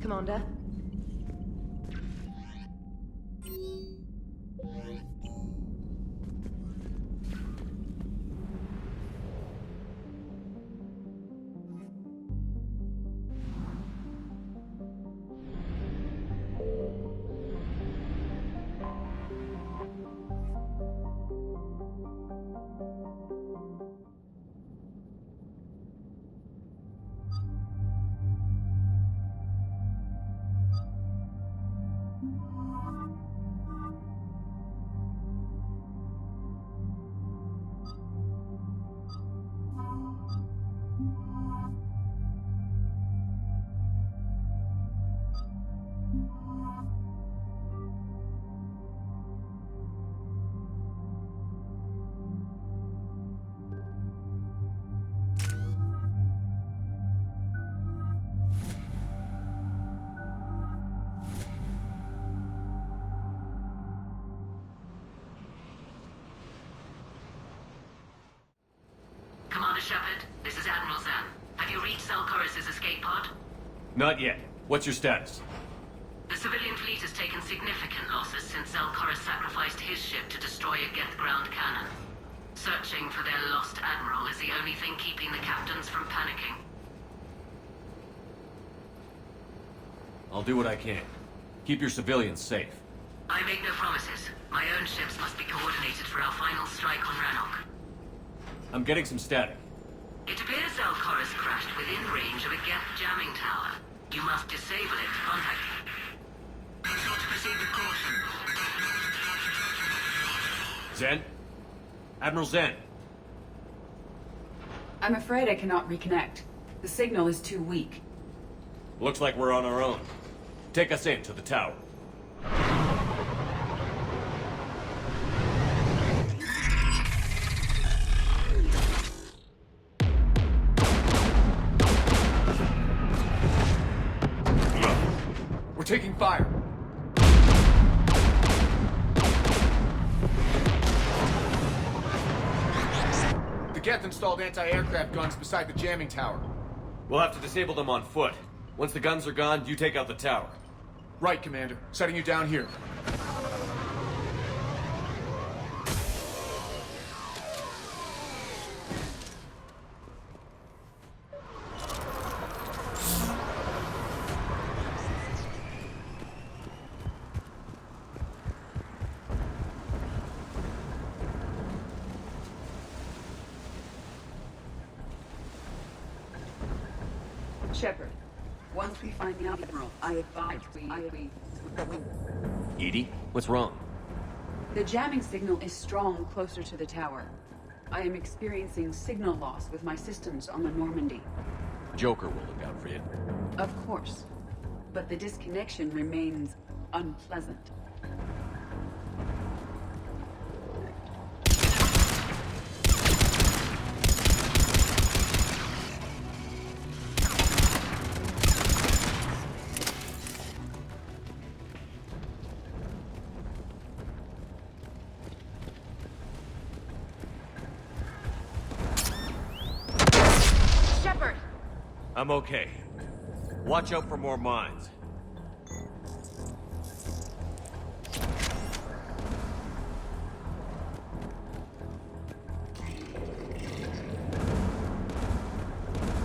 Commander. Shepard, this is Admiral Zan. Have you reached Zelkorus' escape pod? Not yet. What's your status? The civilian fleet has taken significant losses since Zelkorus sacrificed his ship to destroy a Geth ground cannon. Searching for their lost admiral is the only thing keeping the captains from panicking. I'll do what I can. Keep your civilians safe. I make no promises. My own ships must be coordinated for our final strike on Rannохе. I'm getting some static. It appears Zelkorus crashed within range of a Geth jamming tower. You must disable it to contact him. Proceed with caution. Zen? Admiral Zen? I'm afraid I cannot reconnect. The signal is too weak. Looks like we're on our own. Take us in to the tower. We're taking fire. The Geth installed anti-aircraft guns beside the jamming tower. We'll have to disable them on foot. Once the guns are gone, you take out the tower. Right, Commander. Setting you down here. Shepard, once we find the admiral, I advise we... Edie, what's wrong? The jamming signal is strong closer to the tower. I am experiencing signal loss with my systems on the Normandy. Joker will look out for you. Of course. But the disconnection remains unpleasant. I'm okay. Watch out for more mines.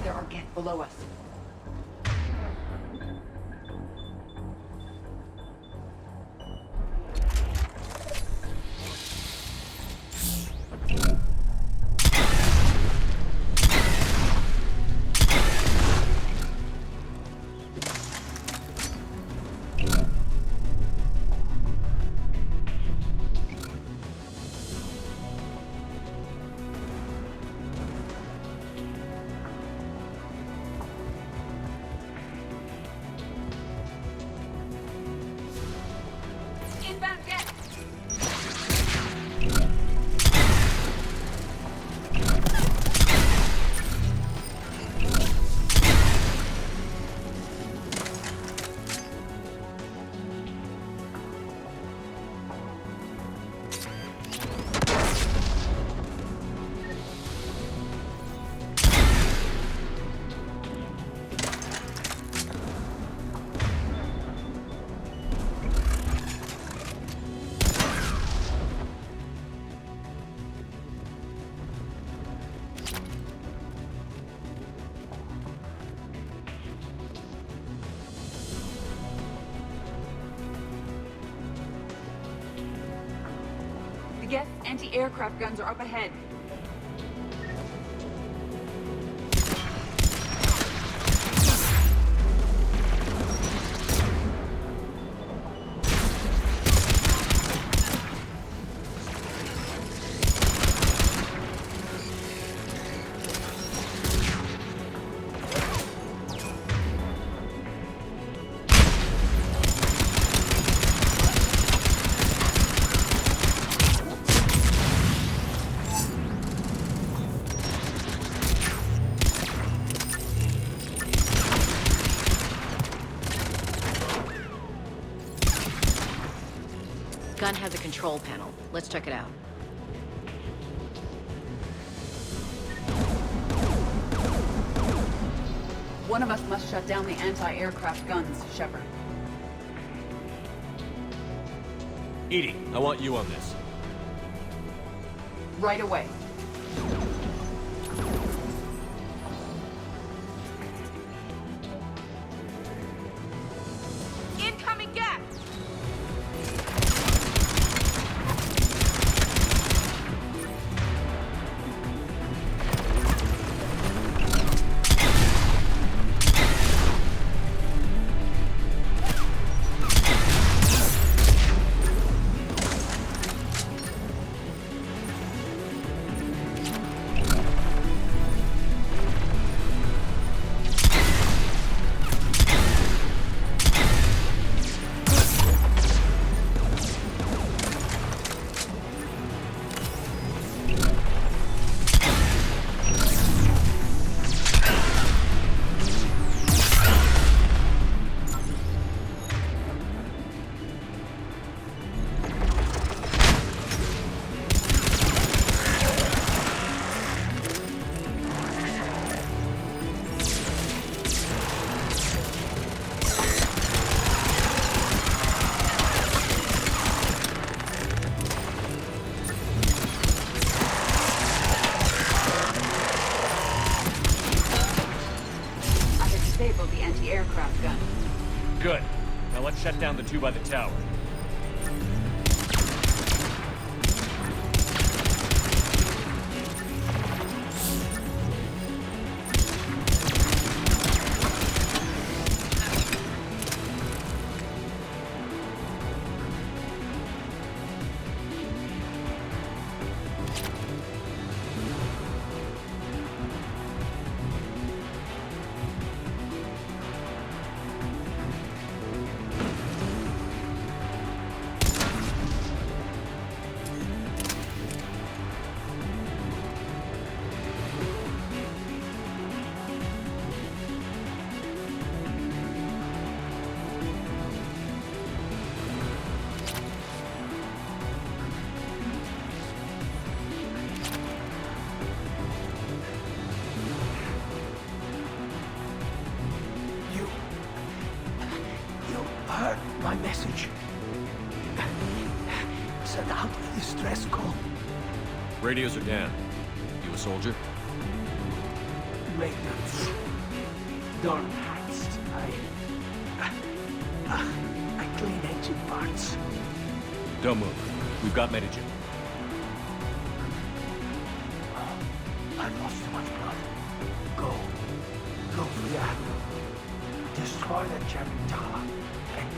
There are Geth below us. Anti-aircraft guns are up ahead. Gun has a control panel. Let's check it out. One of us must shut down the anti-aircraft guns, Shepard. Edie, I want you on this. Right away. Incoming gas! Disabled the anti-aircraft gun. Good. Now let's shut down the two by the tower. Heard my message. Sent out a distress call. Radios are down. You a soldier? Maintenance. Dorm hats. I clean engine parts. Don't move. We've got Medigen. I've lost too much blood. Go for the Admiral. Destroy that jamming tower. And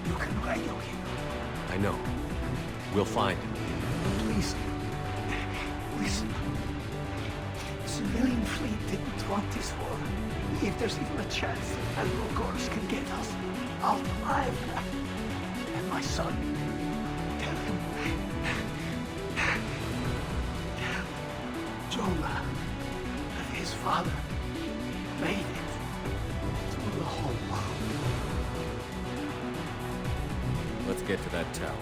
you can radio him. I know. We'll find him. Please. Listen. The civilian fleet didn't want this war. If there's even a chance that Admiral Gorse can get us out alive. And my son. Tell him. Jonah. That his father made it through the whole world. Let's get to that tower.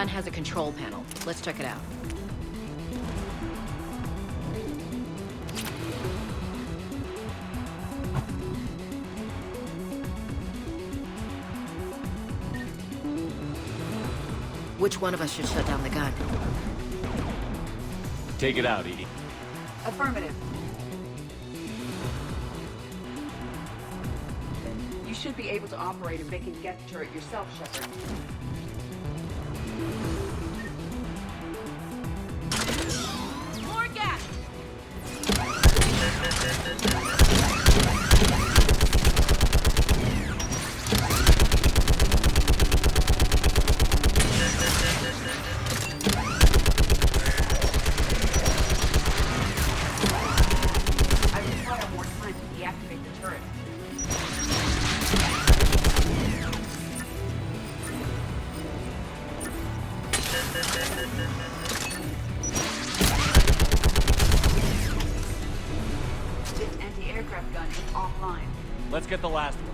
gun has a control panel. Let's check it out. Which one of us should shut down the gun? Take it out, Edie. Affirmative. You should be able to operate a vacant Geth turret yourself, Shepard. More gas! I require more time to deactivate the turret. This anti-aircraft gun is offline. Let's get the last one.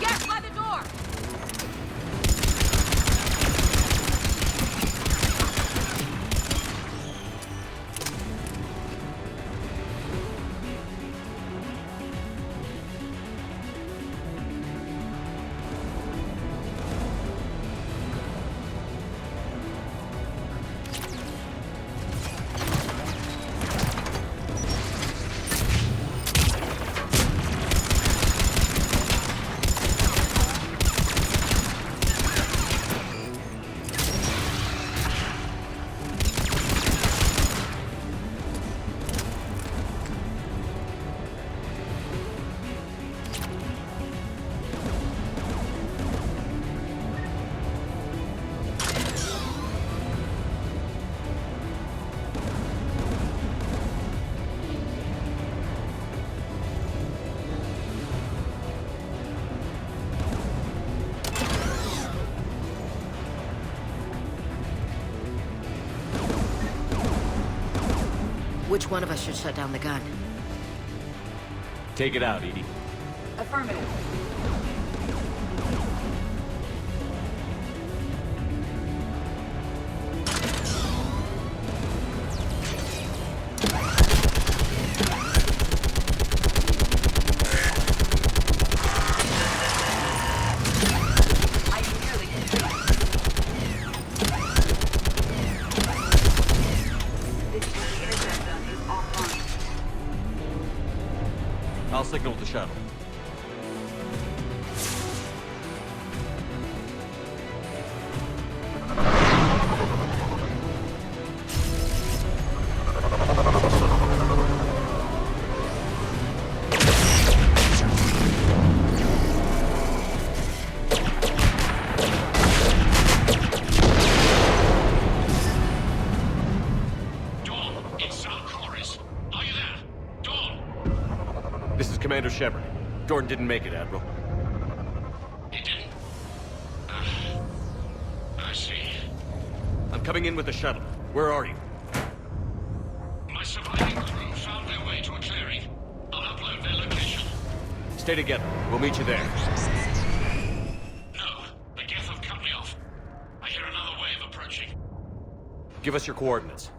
Gas by the door! Which one of us should shut down the gun? Take it out, Edie. Affirmative. I nearly complete. This anti-aircraft gun is offline. I'll signal the shuttle. This is Commander Shepard. Jordan didn't make it, Admiral. He didn't? I see. I'm coming in with the shuttle. Where are you? My surviving crew found their way to a clearing. I'll upload their location. Stay together. We'll meet you there. No, the Geth have cut me off. I hear another wave approaching. Give us your coordinates.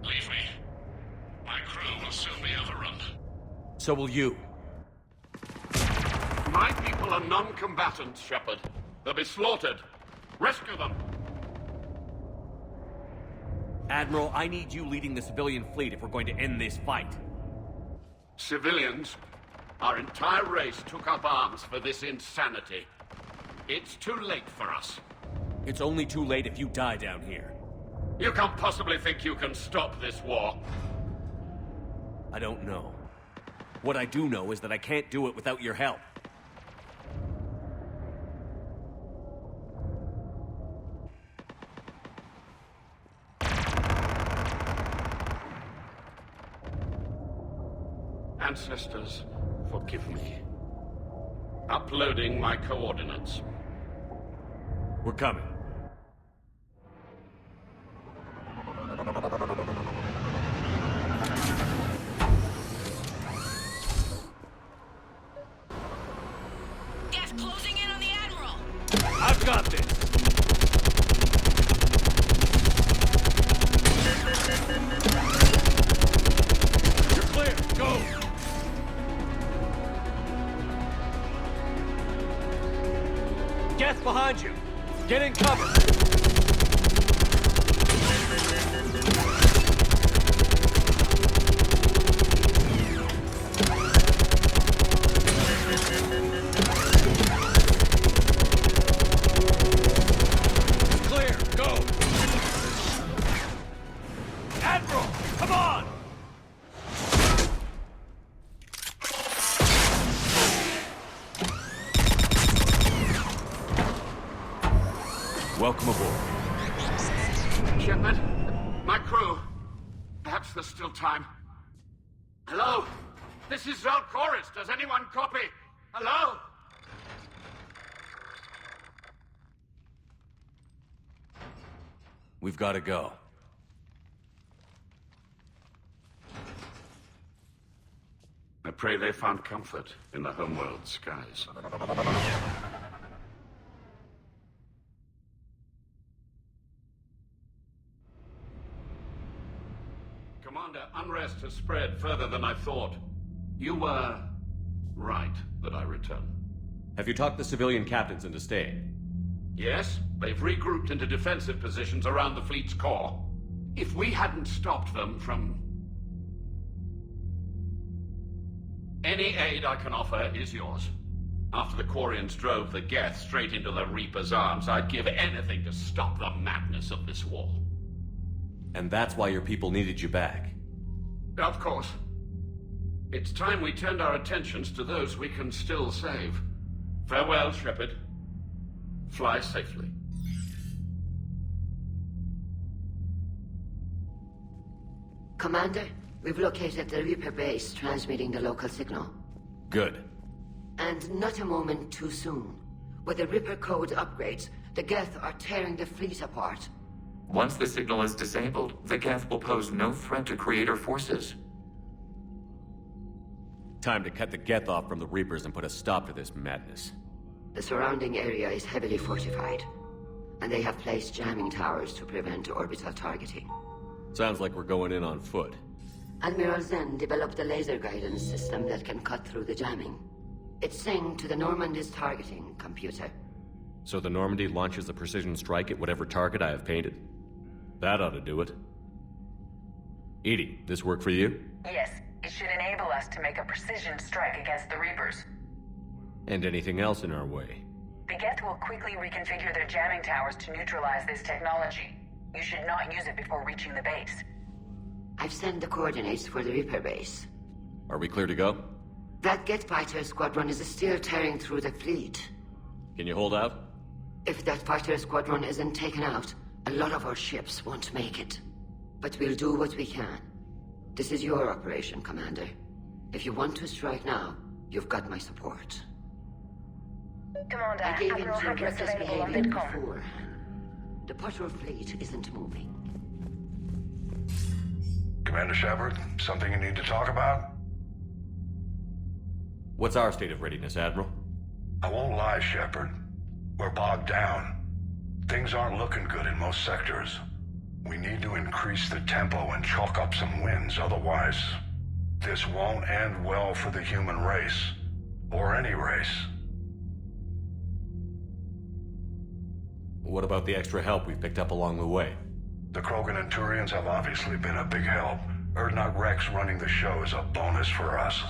Leave me. My crew will soon be overrun. So will you. My people are non-combatants, Shepard. They'll be slaughtered. Rescue them! Admiral, I need you leading the civilian fleet if we're going to end this fight. Civilians, our entire race took up arms for this insanity. It's too late for us. It's only too late if you die down here. You can't possibly think you can stop this war. I don't know. What I do know is that I can't do it without your help. Ancestors, forgive me. Uploading my coordinates. We're coming. Gas closing in on the Admiral! I've got this! behind you! Get in cover! Clear! Go! Admiral! Come on! Welcome aboard. Shepard, my crew. Perhaps there's still time. Hello? This is Zalcoris. Does anyone copy? Hello? We've got to go. I pray they found comfort in the homeworld skies. Commander, unrest has spread further than I thought. You were right that I return. Have you talked the civilian captains into staying? Yes, they've regrouped into defensive positions around the fleet's core. If we hadn't stopped them from... Any aid I can offer is yours. After the Quarians drove the Geth straight into the Reaper's arms, I'd give anything to stop the madness of this war. And that's why your people needed you back. Of course. It's time we turned our attentions to those we can still save. Farewell, Shepard. Fly safely. Commander, we've located the Reaper base transmitting the local signal. Good. And not a moment too soon. With the Reaper code upgrades, the Geth are tearing the fleet apart. Once the signal is disabled, the Geth will pose no threat to Creator forces. Time to cut the Geth off from the Reapers and put a stop to this madness. The surrounding area is heavily fortified, and they have placed jamming towers to prevent orbital targeting. Sounds like we're going in on foot. Admiral Zen developed a laser guidance system that can cut through the jamming. It's synced to the Normandy's targeting computer. So the Normandy launches a precision strike at whatever target I have painted? That ought to do it. Edie, this work for you? Yes, it should enable us to make a precision strike against the Reapers. And anything else in our way? The Geth will quickly reconfigure their jamming towers to neutralize this technology. You should not use it before reaching the base. I've sent the coordinates for the Reaper base. Are we clear to go? That Geth fighter squadron is still tearing through the fleet. Can you hold out? If that fighter squadron isn't taken out, a lot of our ships won't make it. But we'll do what we can. This is your operation, Commander. If you want to strike now, you've got my support. Commander, I gave in Admiral to Hackett reckless available on behavior Vidcom. before. The patrol fleet isn't moving. Commander Shepard, something you need to talk about? What's our state of readiness, Admiral? I won't lie, Shepard. We're bogged down. Things aren't looking good in most sectors. We need to increase the tempo and chalk up some wins, otherwise this won't end well for the human race. Or any race. What about the extra help we've picked up along the way? The Krogan and Turians have obviously been a big help. Erdnot Rex running the show is a bonus for us.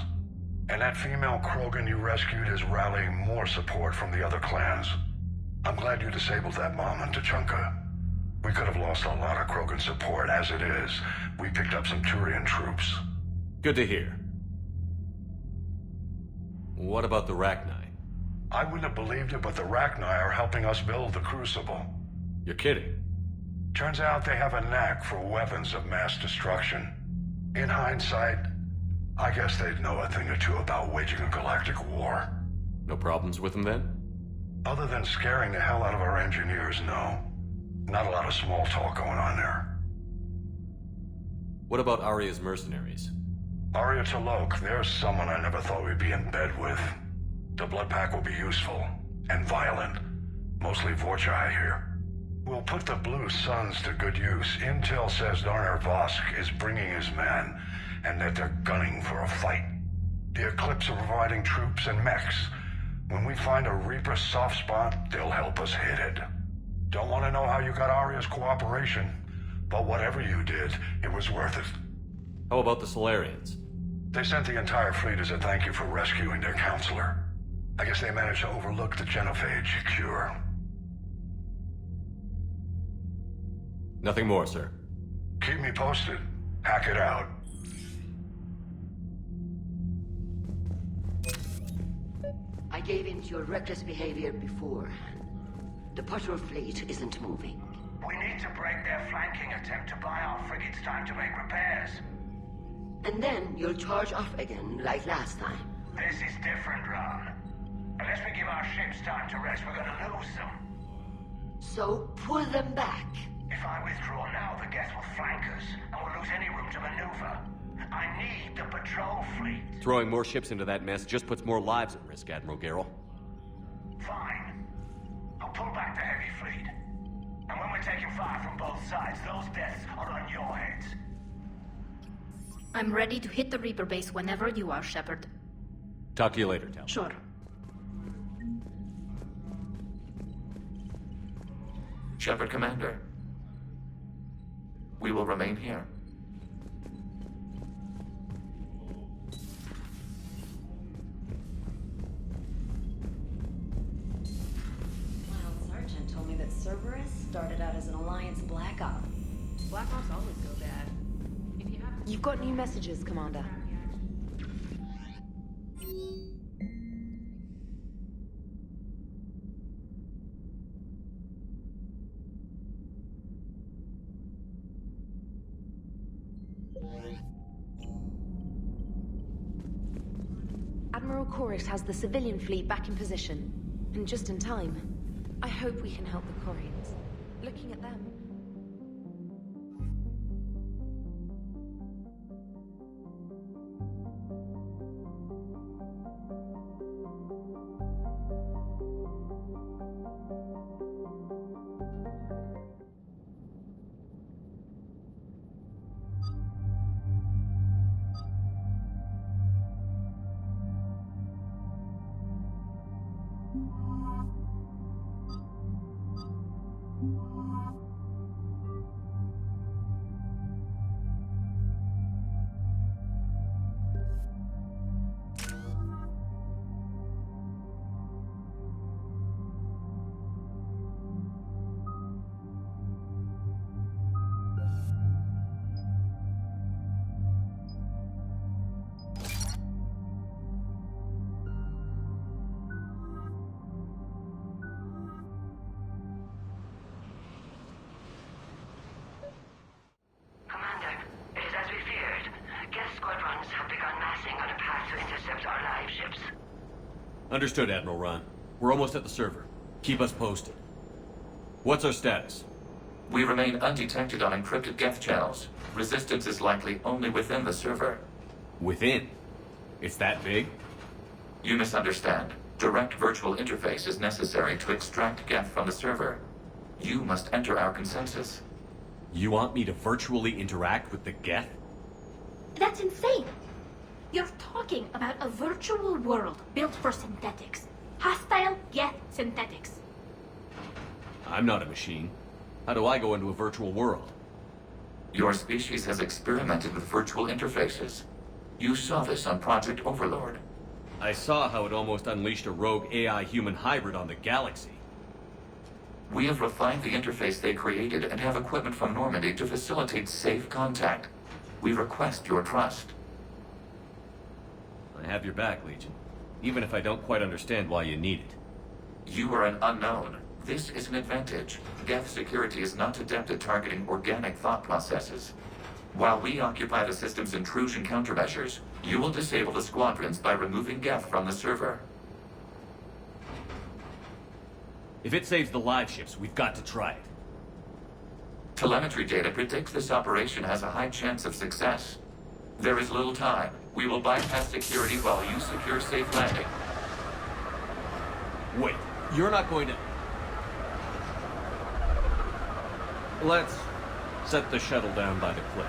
And that female Krogan you rescued is rallying more support from the other clans. I'm glad you disabled that bomb on Tachanka. We could have lost a lot of Krogan support. As it is, we picked up some Turian troops. Good to hear. What about the Rachni? I wouldn't have believed it, but the Rachni are helping us build the Crucible. You're kidding. Turns out they have a knack for weapons of mass destruction. In hindsight, I guess they'd know a thing or two about waging a galactic war. No problems with them then? Other than scaring the hell out of our engineers, no. Not a lot of small talk going on there. What about Arya's mercenaries? Arya T'Lok, there's someone I never thought we'd be in bed with. The blood pack will be useful. And violent. Mostly Vorcha, I hear. We'll put the Blue Suns to good use. Intel says Darner Vosk is bringing his men, and that they're gunning for a fight. The Eclipse are providing troops and mechs. When we find a Reaper soft spot, they'll help us hit it. Don't want to know how you got Arya's cooperation, but whatever you did, it was worth it. How about the Solarians? They sent the entire fleet as a thank you for rescuing their counselor. I guess they managed to overlook the genophage cure. Nothing more, sir. Keep me posted. Hack it out. I gave in to your reckless behavior beforehand. The patrol fleet isn't moving. We need to break their flanking attempt to buy our frigates time to make repairs. And then you'll charge off again, like last time. This is different, Ran. Unless we give our ships time to rest, we're gonna lose them. So pull them back. If I withdraw now, the Geth will flank us, and we'll lose any room to maneuver. I need the patrol fleet. Throwing more ships into that mess just puts more lives at risk, Admiral Garrel. Fine. I'll pull back the heavy fleet. And when we're taking fire from both sides, those deaths are on your heads. I'm ready to hit the Reaper base whenever you are, Shepard. Talk to you later, Tal. Sure. Shepard, Commander. We will remain here. Sergeant told me that Cerberus started out as an Alliance Black Op. Black Ops always go bad. You've got new messages, Commander. Admiral Chorus has the civilian fleet back in position, and just in time. I hope we can help the Quarians. Looking at them. Understood, Admiral Ron. We're almost at the server. Keep us posted. What's our status? We remain undetected on encrypted Geth channels. Resistance is likely only within the server. Within? It's that big? You misunderstand. Direct virtual interface is necessary to extract Geth from the server. You must enter our consensus. You want me to virtually interact with the Geth? That's insane! You're talking about a virtual world built for synthetics. Hostile Geth synthetics. I'm not a machine. How do I go into a virtual world? Your species has experimented with virtual interfaces. You saw this on Project Overlord. I saw how it almost unleashed a rogue AI-human hybrid on the galaxy. We have refined the interface they created and have equipment from Normandy to facilitate safe contact. We request your trust. I have your back, Legion. Even if I don't quite understand why you need it. You are an unknown. This is an advantage. Geth security is not adept at targeting organic thought processes. While we occupy the system's intrusion countermeasures, you will disable the squadrons by removing Geth from the server. If it saves the live ships, we've got to try it. Telemetry data predicts this operation has a high chance of success. There is little time. We will bypass security while you secure safe landing. Wait, you're not going to... Let's set the shuttle down by the cliff.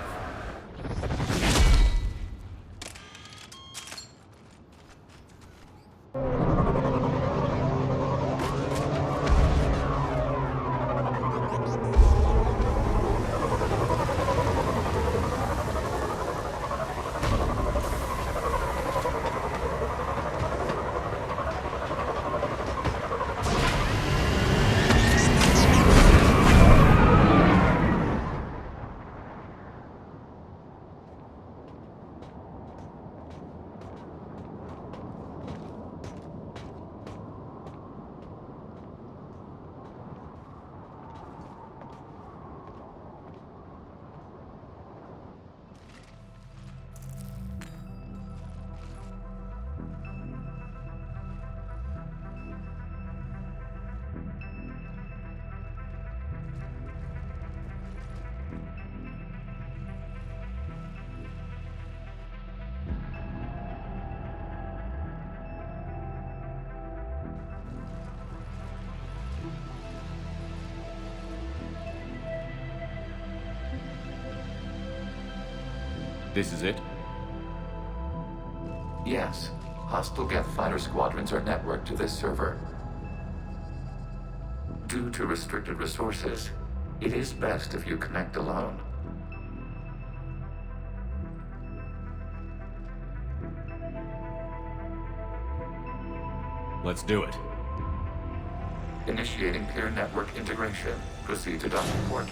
This is it? Yes. Hostile Geth fighter squadrons are networked to this server. Due to restricted resources, it is best if you connect alone. Let's do it. Initiating peer network integration. Proceed to docking port.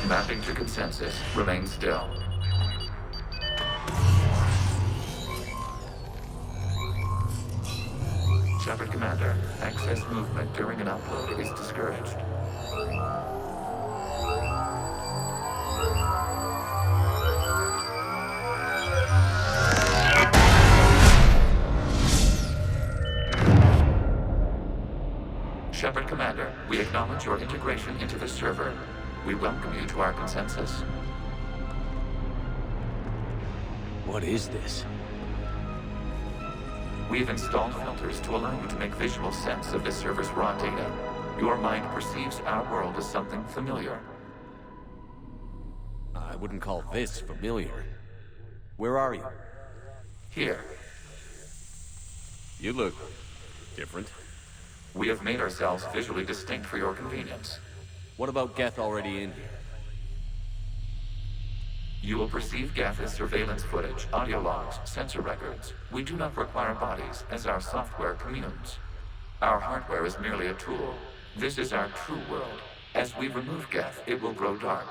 Mapping to consensus. Remain still. Shepard Commander, access movement during an upload is discouraged. Shepard Commander, we acknowledge your integration into the server. We welcome you to our consensus. What is this? We've installed filters to allow you to make visual sense of the server's raw data. Your mind perceives our world as something familiar. I wouldn't call this familiar. Where are you? Here. You look different. We have made ourselves visually distinct for your convenience. What about Geth already in here? You will perceive Geth as surveillance footage, audio logs, sensor records. We do not require bodies, as our software communes. Our hardware is merely a tool. This is our true world. As we remove Geth, it will grow dark.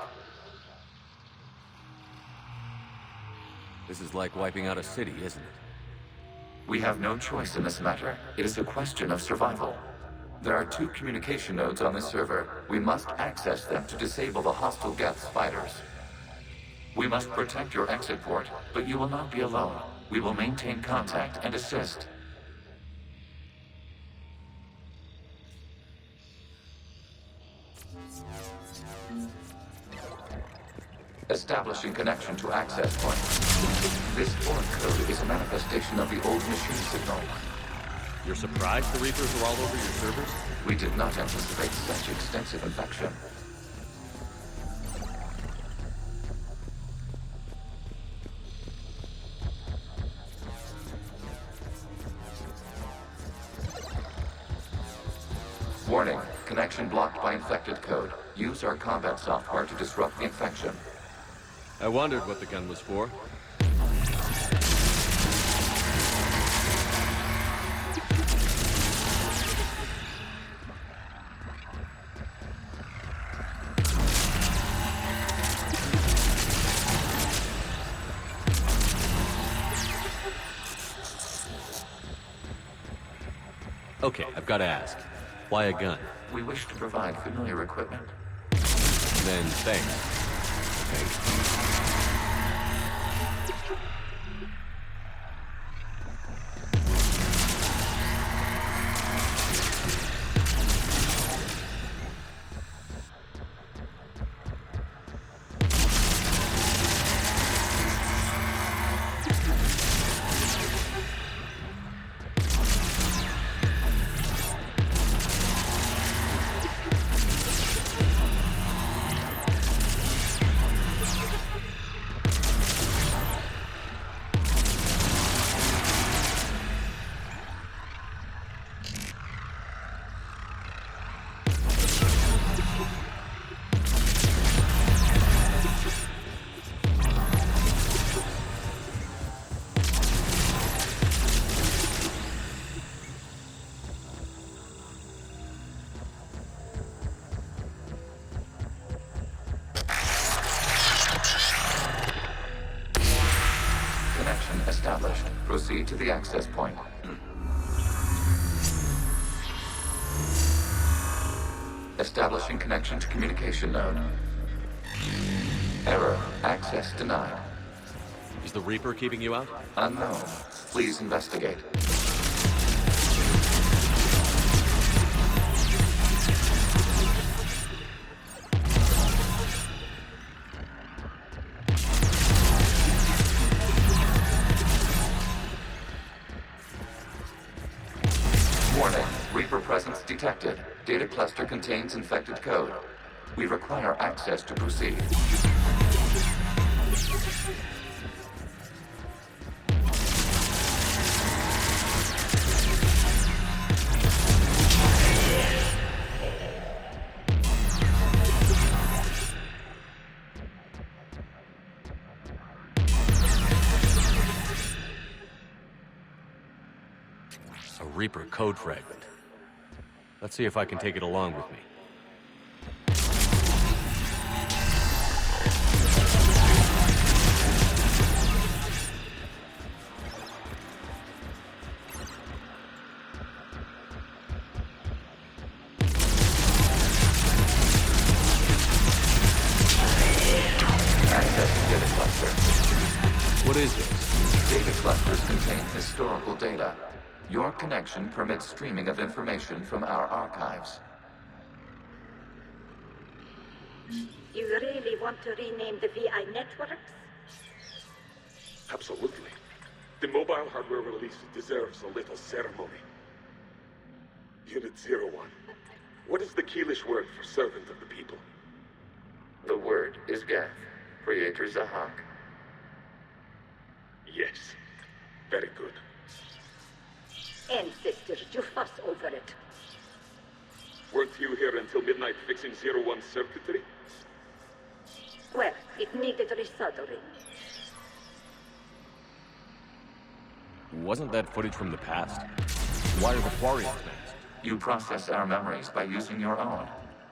This is like wiping out a city, isn't it? We have no choice in this matter. It is a question of survival. There are 2 communication nodes on the server. We must access them to disable the hostile Geth's fighters. We must protect your exit port, but you will not be alone. We will maintain contact and assist. Establishing connection to access point. This foreign code is a manifestation of the old machine signal. You're surprised the Reapers are all over your servers? We did not anticipate such extensive infection. Warning, connection blocked by infected code. Use our combat software to disrupt the infection. I wondered what the gun was for. Okay, I've got to ask. Why a gun? We wish to provide familiar equipment. Then thanks. Okay. Established. Proceed to the access point. Establishing connection to communication node. Error. Access denied. Is the Reaper keeping you out? Unknown. Please investigate. Geth detected. Data cluster contains infected code. We require access to proceed. A Reaper code fragment. Let's see if I can take it along with me. What is this? Data clusters contain historical data. Your connection permits streaming of information from our archives. You really want to rename the VI networks? Absolutely. The mobile hardware release deserves a little ceremony. Unit 01. What is the Keelish word for servant of the people? The word is Geth, Creator Zahak. Yes. Very good. Ancestors, you fuss over it. Weren't you here until midnight fixing 01 circuitry? Well, it needed resoldering. Wasn't that footage from the past? Why are the Quarianцams masked? You process our memories by using your own.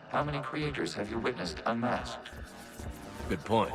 How many creators have you witnessed unmasked? Good point.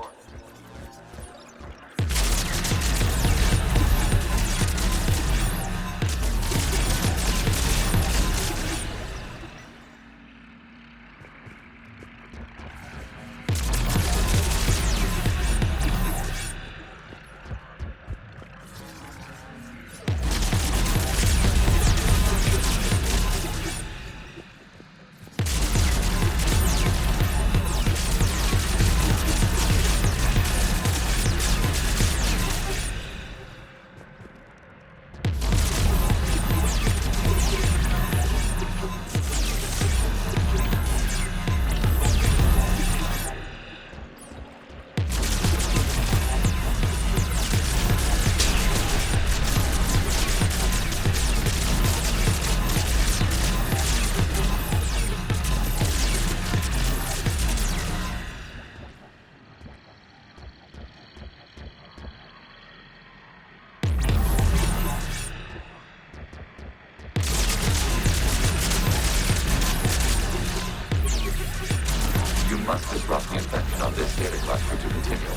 Must disrupt the infection on this data cluster to continue.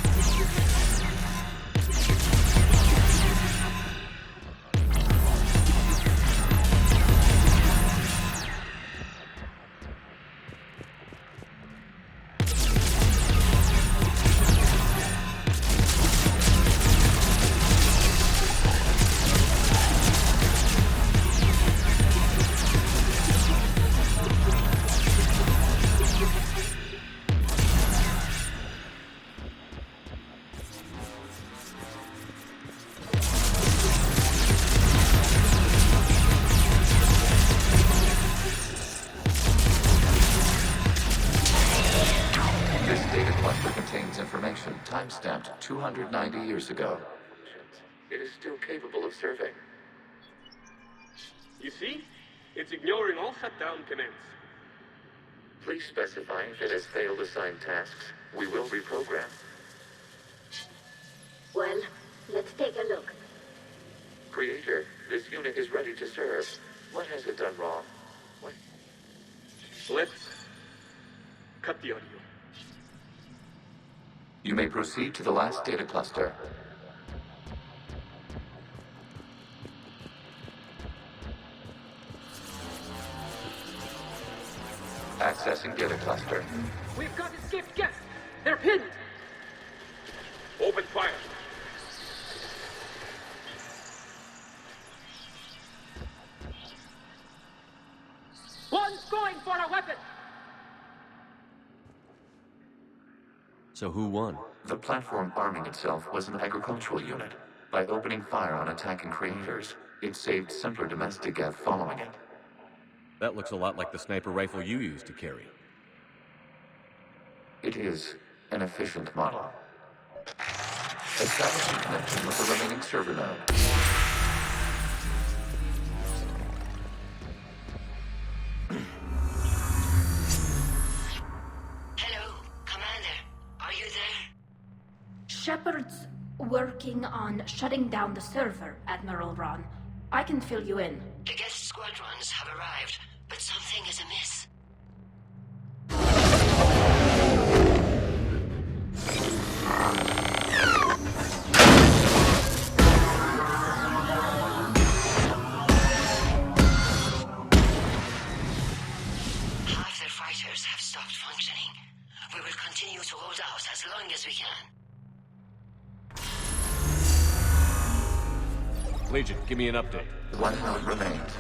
Time-stamped 290 years ago. It is still capable of serving. You see? It's ignoring all shutdown commands. Please specify if it has failed assigned tasks. We will reprogram. Well, let's take a look. Creator, this unit is ready to serve. What has it done wrong? What? Let's cut the audio. You may proceed to the last data cluster. Accessing data cluster. We've got escaped guests. They're pinned. Open fire. One's going for a weapon. So who won? The platform arming itself was an agricultural unit. By opening fire on attacking creators, it saved simpler domestic Geth following it. That looks a lot like the sniper rifle you used to carry. It is an efficient model. Establishing connection with the remaining server node. Hello, Commander. Are you there? Shepard's working on shutting down the server, Admiral Ron. I can fill you in. The guest squadrons have arrived, but something is amiss. Half their fighters have stopped functioning. We will continue to hold out as long as we can. Legion, give me an update. One node remains.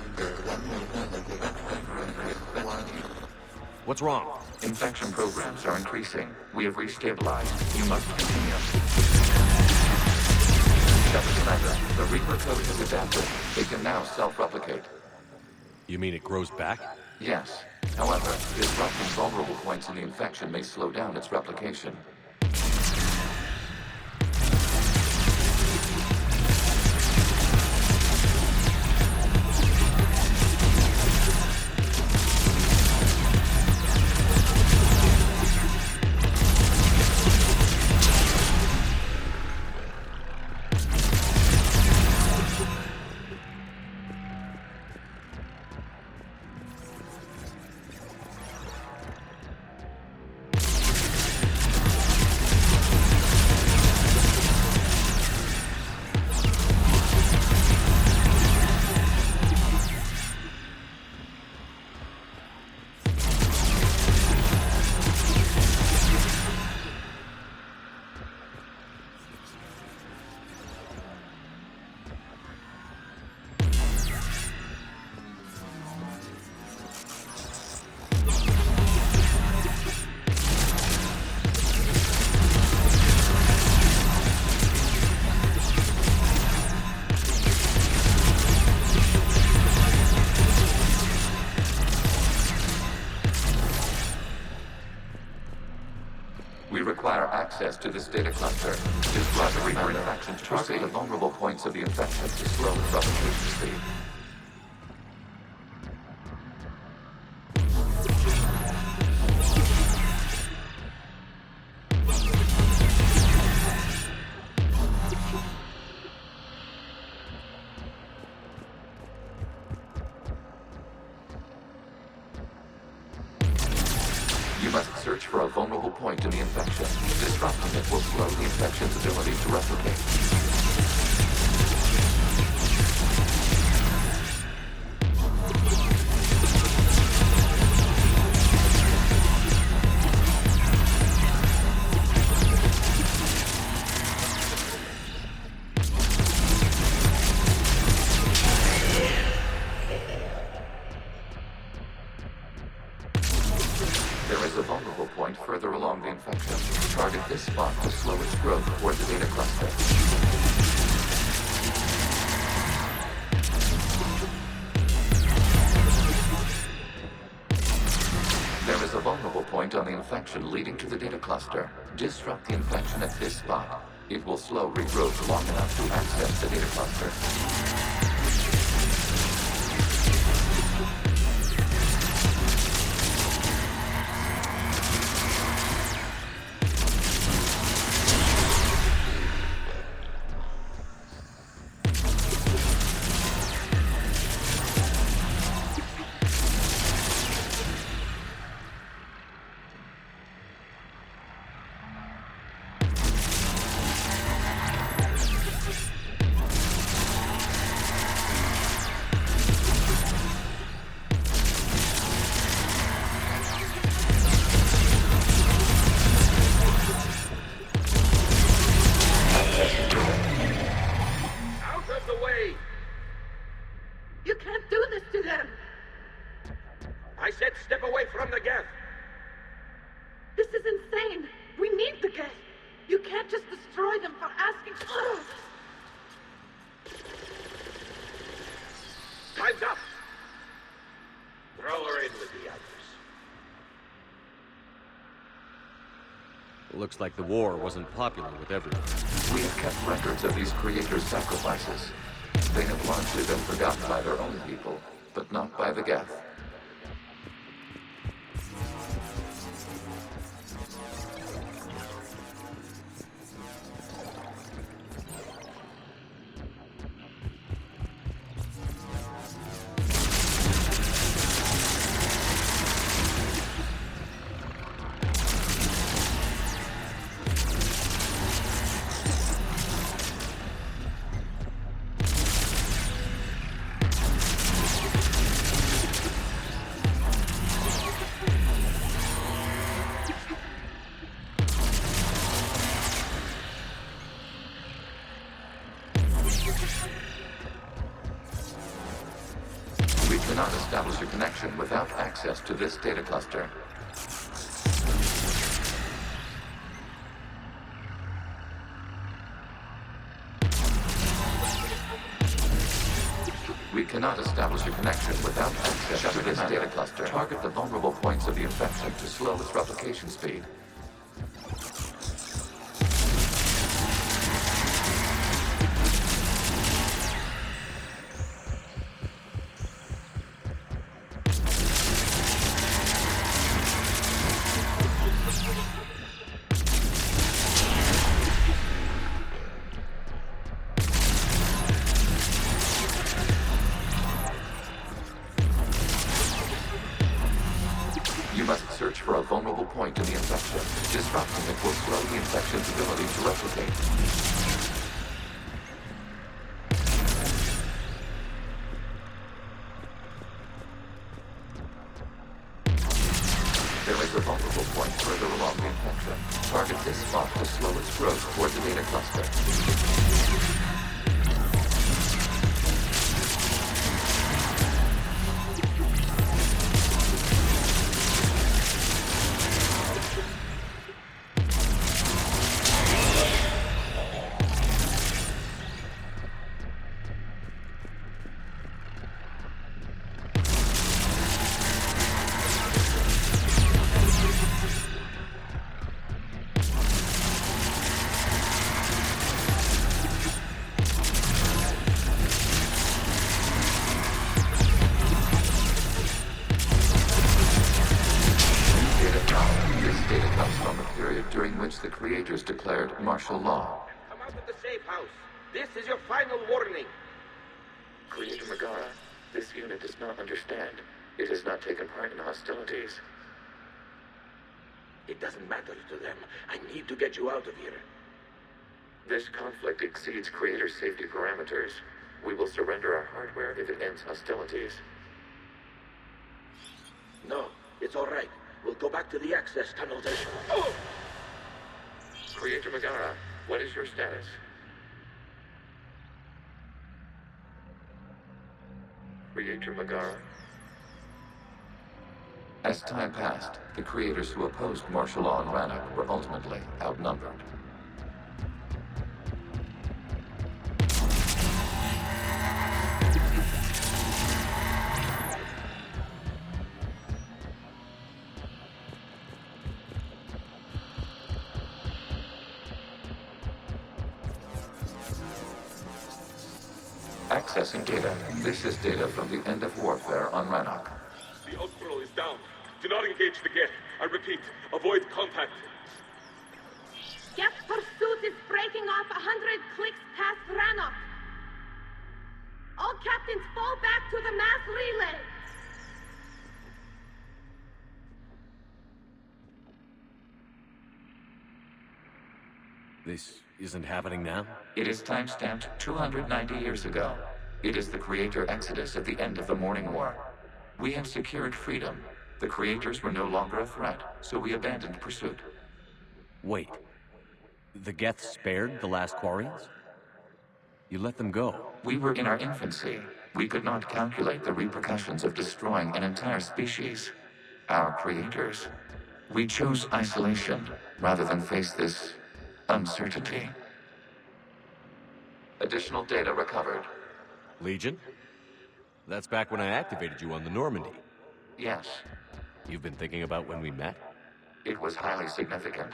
What's wrong? Infection programs are increasing. We have restabilized. You must continue. Shepard Commander, the Reaper code is adapted. They can now self-replicate. You mean it grows back? Yes. However, disrupting vulnerable points in the infection may slow down its replication. Access to this data cluster. Disrupt the Reaper infections to target the vulnerable points of the infection to slow its replication speed. You must search for a vulnerable point in the infection. Disrupting it will slow the infection's ability to replicate. Further along the infection. Target this spot to slow its growth toward the data cluster. There is a vulnerable point on the infection leading to the data cluster. Disrupt the infection at this spot. It will slow regrowth long enough to access the data cluster. Looks like the war wasn't popular with everyone. We have kept records of these creators' sacrifices. They have largely been forgotten by their own people, but not by the Geth. We cannot establish a connection without access to this data cluster. We cannot establish a connection without access to this data cluster. Target the vulnerable points of the infection to slow its replication speed. Search for a vulnerable point in the infection. Disrupting it will slow the infection's ability to replicate. There is a vulnerable point further along the infection. Target this spot to slow its growth toward the data cluster. The creators declared martial law. Come out of the safe house. This is your final warning. Creator Megara, this unit does not understand. It has not taken part in hostilities. It doesn't matter to them. I need to get you out of here. This conflict exceeds Creator's safety parameters. We will surrender our hardware if it ends hostilities. No, it's all right. We'll go back to the access tunnels and... Oh! Creator Megara, what is your status? Creator Megara? As time passed, the creators who opposed martial law in Rannохе were ultimately outnumbered. Accessing data. This is data from the end of warfare on Rannохe. The outpost is down. Do not engage the Geth. I repeat, avoid contact. Geth pursuit is breaking off 100 clicks past Rannохe. All captains fall back to the mass relay. This isn't happening now? It is time-stamped 290 years ago. It is the Creator Exodus at the end of the Morning War. We have secured freedom. The Creators were no longer a threat, so we abandoned pursuit. Wait. The Geth spared the last Quarians? You let them go? We were in our infancy. We could not calculate the repercussions of destroying an entire species. Our Creators. We chose isolation rather than face this uncertainty. Additional data recovered. Legion? That's back when I activated you on the Normandy. Yes. You've been thinking about when we met? It was highly significant.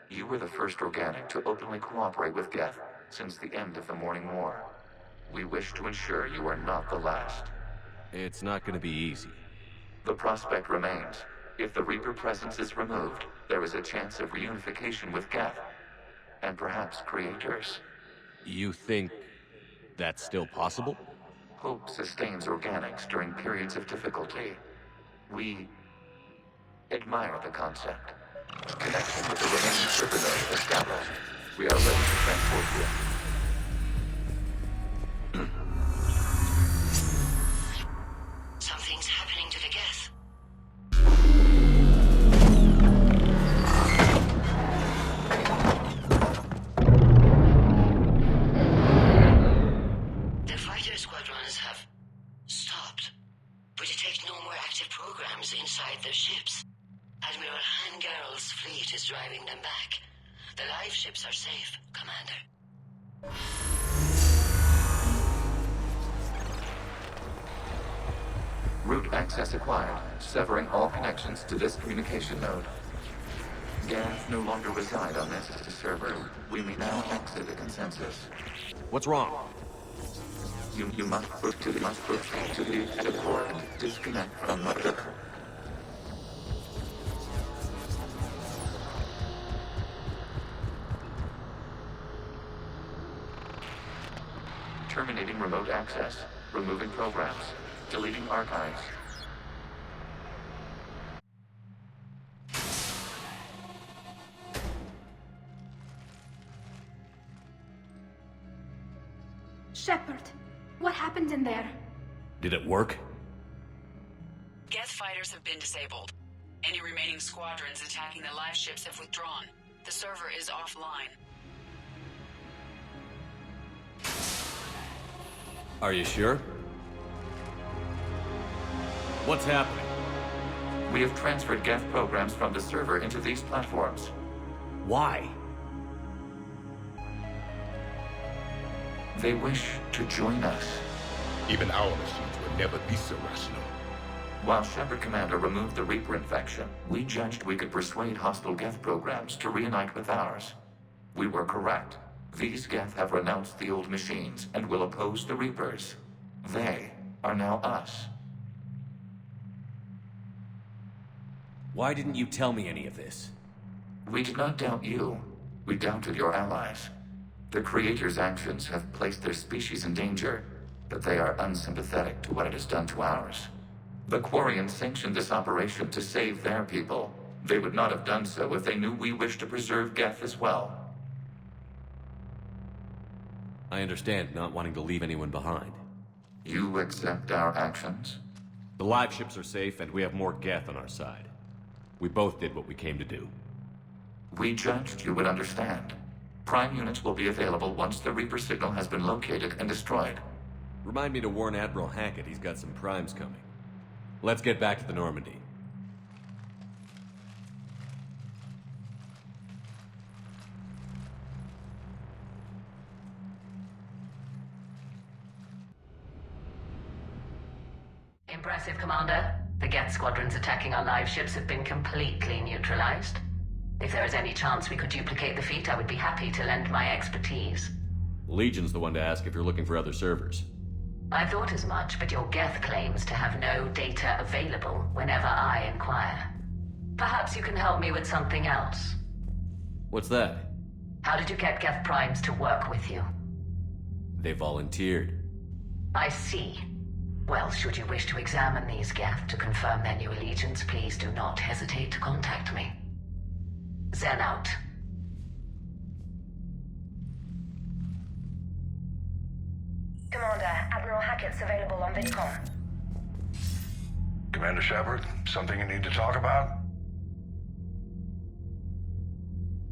You were the first organic to openly cooperate with Geth since the end of the Morning War. We wish to ensure you are not the last. It's not going to be easy. The prospect remains. If the Reaper presence is removed, there is a chance of reunification with Geth, and perhaps creators. You think that's still possible? Hope sustains organics during periods of difficulty. We admire the concept. Connection with the remaining server node established. We are ready to transport you. Something's happening to the Geth. The fighter squadrons have stopped, but detect no more active programs inside their ships. Admiral Hangarl's fleet is driving them back. The live ships are safe, Commander. Route access acquired, severing all connections to this communication node. Geth no longer reside on this server. We may now exit the consensus. What's wrong? You must proceed to the exit port and disconnect from mother. Terminating remote access. Removing programs. Deleting archives. Shepard, what happened in there? Did it work? Geth fighters have been disabled. Any remaining squadrons attacking the live ships have withdrawn. The server is offline. Are you sure? What's happening? We have transferred Geth programs from the server into these platforms. Why? They wish to join us. Even our machines would never be so rational. While Shepard Commander removed the Reaper infection, we judged we could persuade hostile Geth programs to reunite with ours. We were correct. These Geth have renounced the old machines and will oppose the Reapers. They are now us. Why didn't you tell me any of this? We did not doubt you. We doubted your allies. The Creator's actions have placed their species in danger, but they are unsympathetic to what it has done to ours. The Quarians sanctioned this operation to save their people. They would not have done so if they knew we wished to preserve Geth as well. I understand not wanting to leave anyone behind. You accept our actions? The live ships are safe, and we have more Geth on our side. We both did what we came to do. We judged you would understand. Prime units will be available once the Reaper signal has been located and destroyed. Remind me to warn Admiral Hackett he's got some primes coming. Let's get back to the Normandy. Impressive, Commander. The Geth squadrons attacking our live ships have been completely neutralized. If there is any chance we could duplicate the feat, I would be happy to lend my expertise. Legion's the one to ask if you're looking for other servers. I thought as much, but your Geth claims to have no data available whenever I inquire. Perhaps you can help me with something else. What's that? How did you get Geth primes to work with you? They volunteered. I see. Well, should you wish to examine these Geth to confirm their new allegiance, please do not hesitate to contact me. Zen out. Commander, Admiral Hackett's available on VidCom. Commander Shepard, something you need to talk about?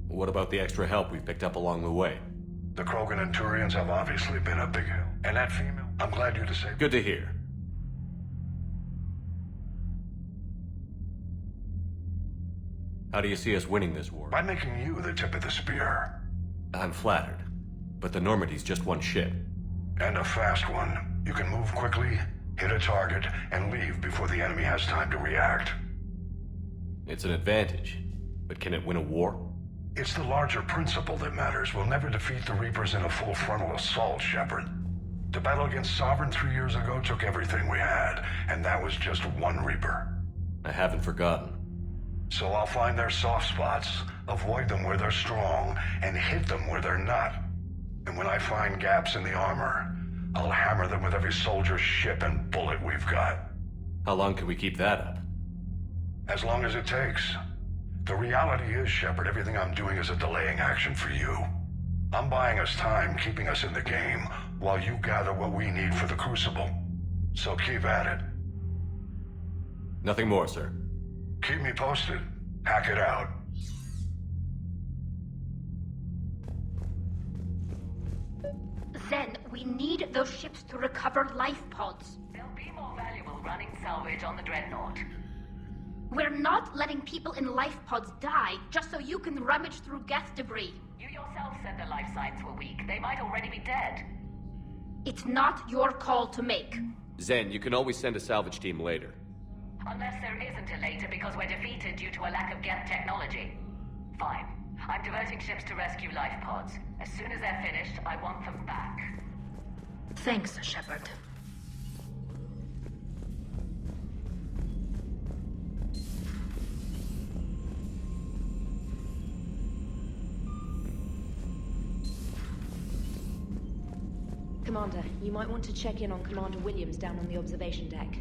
What about the extra help we've picked up along the way? The Krogan and Turians have obviously been a big help. And that female, I'm glad you disabled. Good to hear. How do you see us winning this war? By making you the tip of the spear. I'm flattered. But the Normandy's just one ship. And a fast one. You can move quickly, hit a target, and leave before the enemy has time to react. It's an advantage. But can it win a war? It's the larger principle that matters. We'll never defeat the Reapers in a full frontal assault, Shepard. The battle against Sovereign 3 years ago took everything we had, and that was just one Reaper. I haven't forgotten. So I'll find their soft spots, avoid them where they're strong, and hit them where they're not. And when I find gaps in the armor, I'll hammer them with every soldier, ship, and bullet we've got. How long can we keep that up? As long as it takes. The reality is, Shepard, everything I'm doing is a delaying action for you. I'm buying us time, keeping us in the game, while you gather what we need for the Crucible. So keep at it. Nothing more, sir. Keep me posted. Hack it out. Then, we need those ships to recover life pods. They'll be more valuable running salvage on the Dreadnought. We're not letting people in life pods die just so you can rummage through Geth debris. You yourself said the life signs were weak. They might already be dead. It's not your call to make. Zen, you can always send a salvage team later. Unless there isn't a later because we're defeated due to a lack of Geth technology. Fine. I'm diverting ships to rescue life pods. As soon as they're finished, I want them back. Thanks, Shepard. Commander, you might want to check in on Commander Williams down on the observation deck.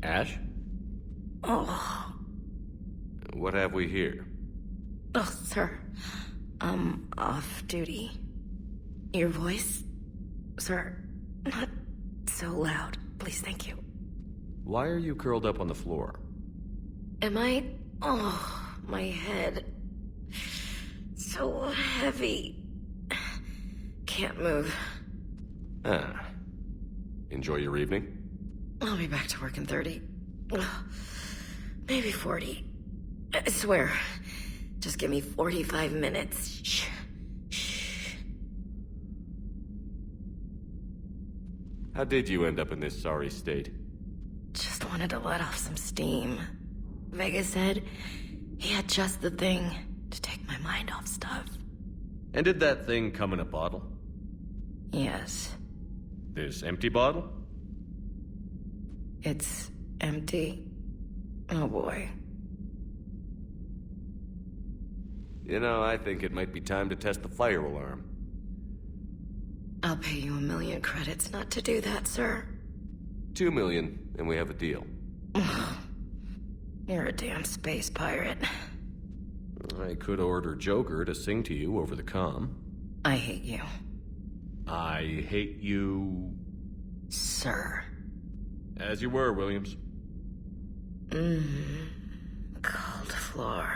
Ash? Oh. What have we here? Oh, sir. I'm off duty. Your voice? Sir, not so loud. Please, thank you. Why are you curled up on the floor? Am I? Oh, my head. So heavy. Can't move. Ah. Enjoy your evening? I'll be back to work in 30. Maybe 40. I swear. Just give me 45 minutes. Shh. Shh. How did you end up in this sorry state? Just wanted to let off some steam. Vega said he had just the thing to take my mind off stuff. And did that thing come in a bottle? Yes. This empty bottle? It's empty. Oh boy. You know, I think it might be time to test the fire alarm. I'll pay you 1 million credits not to do that, sir. 2 million, and we have a deal. You're a damn space pirate. I could order Joker to sing to you over the comm. I hate you. I hate you... Sir. As you were, Williams. Cold floor.